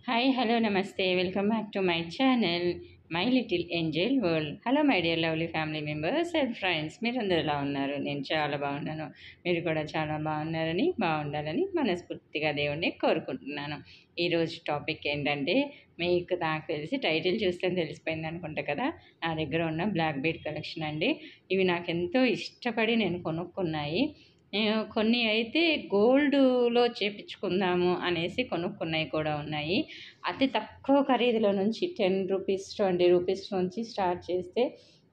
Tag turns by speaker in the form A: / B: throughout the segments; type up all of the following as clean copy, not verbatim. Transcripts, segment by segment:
A: Hi hello నమస్తే welcome back to my channel my little Angel world. Hello my dear lovely family members and friends, మీరు అందరు ఎలా ఉన్నారు? నేను చాలా బాగున్నాను. మీరు కూడా చాలా బాగున్నారని, బాగుండాలని మనస్ఫూర్తిగా దేవుణ్ణి కోరుకుంటున్నాను. ఈరోజు టాపిక్ ఏంటంటే, మీకు నాకు తెలిసి టైటిల్ చూస్తే తెలిసిపోయింది అనుకుంటా కదా, నా దగ్గర ఉన్న బ్లాక్ బీడ్ కలెక్షన్ అండి. ఇవి నాకు ఎంతో ఇష్టపడి నేను కొనుక్కున్నాయి. కొన్ని అయితే గోల్డ్‌లో చేపించుకుందాము అనేసి కొనుక్కున్నయి కూడా ఉన్నాయి. అతి తక్కువ ఖరీదులో నుంచి రూ. 10, రూ. 20 నుంచి స్టార్ట్ చేస్తే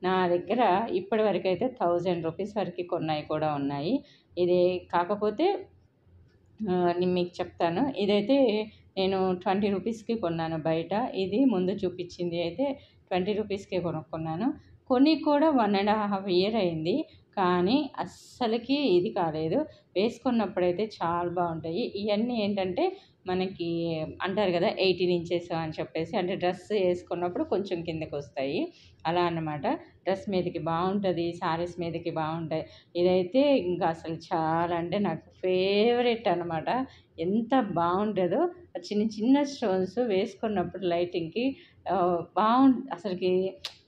A: నా దగ్గర ఇప్పటి వరకైతే రూ. 1000 వరకు కొన్నయి కూడా ఉన్నాయి. ఇది కాకపోతే నేను మీకు చెప్తాను. ఇదైతే నేను రూ. 20కి కొన్నాను బయట. ఇది ముందు చూపించింది అయితే రూ. 20కే కొనుక్కున్నాను. కొని కూడా 1 ½ ఇయర్ అయింది. కానీ అస్సలకి ఇది కాలేదు. వేసుకున్నప్పుడైతే చాలా బాగుంటాయి. ఇవన్నీ ఏంటంటే మనకి అంటారు కదా 18 ఇంచెస్ అని చెప్పేసి, అంటే డ్రెస్ వేసుకున్నప్పుడు కొంచెం కిందకి వస్తాయి అలా అన్నమాట. డ్రెస్ మీదకి బాగుంటుంది, శారీస్ మీదకి బాగుంటాయి. ఇదైతే ఇంకా అసలు చాలా అంటే నాకు ఫేవరెట్ అనమాట. ఎంత బాగుంటుందో చిన్న చిన్న స్టోన్స్ వేసుకున్నప్పుడు లైటింగ్కి అసలుకి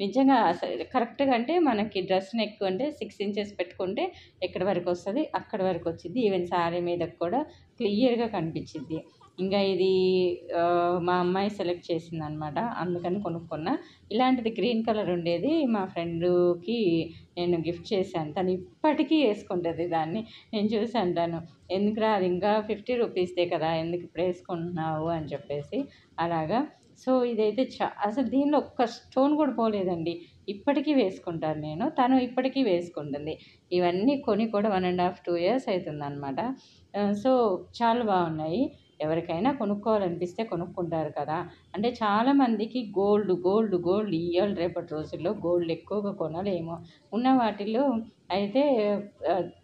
A: నిజంగా అసలు కరెక్ట్గా అంటే మనకి డ్రెస్ నెక్ అంటే 6 ఇంచెస్ పెట్టుకుంటే ఎక్కడి వరకు వస్తుంది అక్కడి వరకు వచ్చింది. ఈవెన్ శారీ మీదకి కూడా క్లియర్గా కనిపించింది. ఇంకా ఇది మా అమ్మాయి సెలెక్ట్ చేసిందనమాట, అందుకని కొనుక్కున్నా. ఇలాంటిది గ్రీన్ కలర్ ఉండేది మా ఫ్రెండ్కి నేను గిఫ్ట్ చేశాను. తను ఇప్పటికీ వేసుకుంటుంది దాన్ని. నేను చూసి అంటాను, ఎందుకురా అది ఇంకా రూ. 50 కదా, ఎందుకు ఇప్పుడు వేసుకుంటున్నావు అని చెప్పేసి అలాగా. సో ఇదైతే అసలు దీనిలో ఒక్క స్టోన్ కూడా పోలేదండి. ఇప్పటికీ వేసుకుంటాను నేను, తను ఇప్పటికీ వేసుకుంటుంది. ఇవన్నీ కొని కూడా 1½ 2 ఇయర్స్ అవుతుందన్నమాట. సో చాలా బాగున్నాయి. ఎవరికైనా కొనుక్కోవాలనిపిస్తే కొనుక్కుంటారు కదా. అంటే చాలామందికి గోల్డ్ ఇవాళ రేపటి రోజుల్లో గోల్డ్ ఎక్కువగా కొనలేము. ఉన్న వాటిల్లో అయితే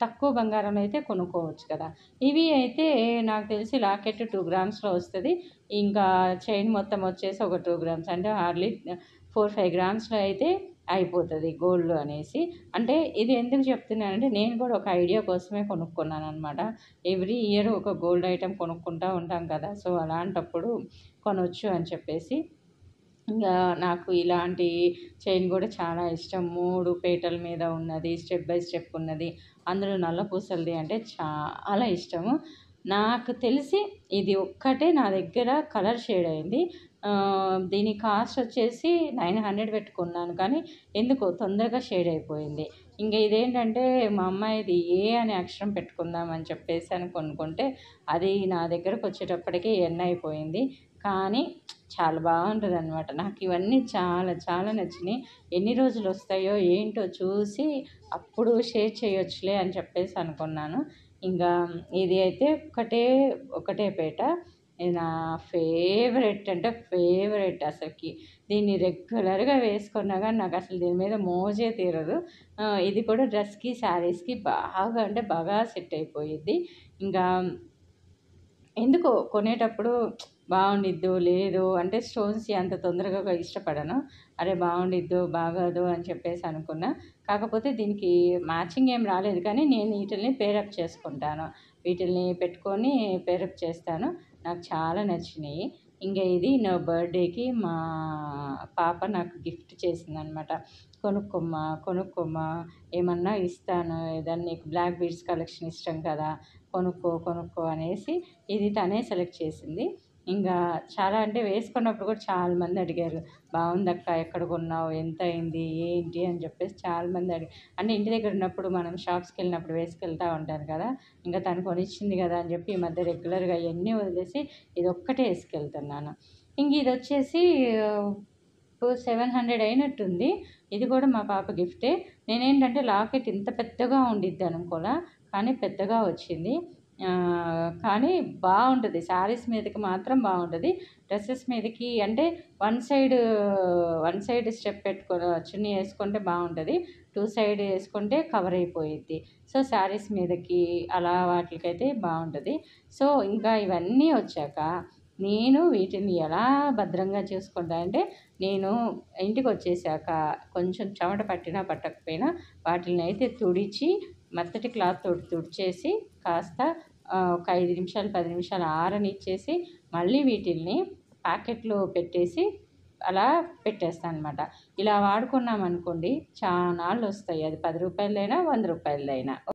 A: తక్కువ బంగారం అయితే కొనుక్కోవచ్చు కదా. ఇవి అయితే నాకు తెలిసి లాకెట్ 2 గ్రామ్స్లో వస్తుంది. ఇంకా చైన్ మొత్తం వచ్చేసి ఒక 2 గ్రామ్స్, అంటే హార్డ్లీ 4-5 గ్రామ్స్లో అయితే అయిపోతుంది గోల్డ్ అనేసి. అంటే ఇది ఎందుకు చెప్తున్నానంటే, నేను కూడా ఒక ఐడియా కోసమే కొనుక్కున్నాను అనమాట. ఎవ్రీ ఇయర్ ఒక గోల్డ్ ఐటెం కొనుక్కుంటూ ఉంటాం కదా, సో అలాంటప్పుడు కొనవచ్చు అని చెప్పేసి. ఇంకా నాకు ఇలాంటి చైన్ కూడా చాలా ఇష్టం. 3 పీటల మీద ఉన్నది, స్టెప్ బై స్టెప్ ఉన్నది, అందులో నల్ల పూసలది అంటే చాలా ఇష్టము. నాకు తెలిసి ఇది ఒక్కటే నా దగ్గర కలర్ షేడ్ అయింది. దీని కాస్ట్ వచ్చేసి 900 పెట్టుకున్నాను, కానీ ఎందుకో తొందరగా షేడ్ అయిపోయింది. ఇంక ఇదేంటంటే మా అమ్మాయిది ఏ అనే అక్షరం పెట్టుకుందామని చెప్పేసి అని కొనుక్కుంటే అది నా దగ్గరకు వచ్చేటప్పటికి ఎన్ అయిపోయింది. కానీ చాలా బాగుంటుందన్నమాట. నాకు ఇవన్నీ చాలా చాలా నచ్చినాయి. ఎన్ని రోజులు వస్తాయో ఏంటో చూసి అప్పుడు షేర్ చేయొచ్చులే అని చెప్పేసి అనుకున్నాను. ఇంకా ఇది అయితే ఒకటే పేట. ఇది నా ఫేవరెట్ అంటే ఫేవరెట్ అసలుకి. దీన్ని రెగ్యులర్గా వేసుకున్నా కానీ నాకు అసలు దీని మీద మోజే తీరదు. ఇది కూడా డ్రెస్కి శారీస్కి బాగా అంటే బాగా సెట్ అయిపోయిద్ది. ఇంకా ఎందుకో కొనేటప్పుడు బాగుండిద్దో లేదో అంటే స్టోన్స్ అంత తొందరగా ఇష్టపడను. అరే బాగుండిద్దో బాగోదో అని చెప్పేసి అనుకున్నా. కాకపోతే దీనికి మ్యాచింగ్ ఏం రాలేదు, కానీ నేను వీటిల్ని పేరప్ చేసుకుంటాను. వీటిల్ని పెట్టుకొని పేరప్ చేస్తాను. నాకు చాలా నచ్చినాయి. ఇంకా ఇది నా బర్త్డేకి మా పాప నాకు గిఫ్ట్ చేసిందనమాట. కొనుక్కోమ్మా ఏమన్నా ఇస్తాను, ఏదన్నా నీకు బ్లాక్ బీడ్స్ కలెక్షన్ ఇష్టం కదా, కొనుక్కో అనేసి ఇది తనే సెలెక్ట్ చేసింది. ఇంకా చాలా అంటే వేసుకున్నప్పుడు కూడా చాలామంది అడిగారు, బాగుందక్క ఎక్కడ కొన్నావు, ఎంత అయింది ఏంటి అని చెప్పేసి చాలామంది అంటే ఇంటి దగ్గర ఉన్నప్పుడు మనం షాప్స్కి వెళ్ళినప్పుడు వేసుకెళ్తూ ఉంటాను కదా. ఇంకా తను కొనిచ్చింది కదా అని చెప్పి ఈ మధ్య రెగ్యులర్గా ఇవన్నీ వదిలేసి ఇది ఒక్కటే వేసుకెళ్తున్నాను. ఇంక ఇది వచ్చేసి 700 అయినట్టుంది. ఇది కూడా మా పాప గిఫ్టే. నేనేంటంటే లాకెట్ ఇంత పెద్దగా ఉండిద్ది అనుకోలే, కానీ పెద్దగా వచ్చింది. కానీ బాగుంటుంది. శారీస్ మీదకి మాత్రం బాగుంటుంది. డ్రెస్సెస్ మీదకి అంటే వన్ సైడ్ స్టెప్ చున్నీ వేసుకుంటే బాగుంటుంది. 2 సైడ్ వేసుకుంటే కవర్ అయిపోయిద్ది. సో శారీస్ మీదకి అలా వాటికైతే బాగుంటుంది. సో ఇంకా ఇవన్నీ వచ్చాక నేను వీటిని ఎలా భద్రంగా చూసుకుంటా అంటే, నేను ఇంటికి వచ్చేసాక కొంచెం చెమట పట్టినా పట్టకపోయినా వాటిని అయితే తుడిచి మెత్తటి క్లాత్ తోటి తుడిచేసి కాస్త ఒక 5 నిమిషాలు 10 నిమిషాలు ఆరనిచ్చేసి మళ్ళీ వీటిల్ని ప్యాకెట్లో పెట్టేసి అలా పెట్టేస్తాను అనమాట. ఇలా వాడుకున్నాం అనుకోండి చానాళ్ళు వస్తాయి. అది 10 రూపాయలదైనా 100 రూపాయలదైనా.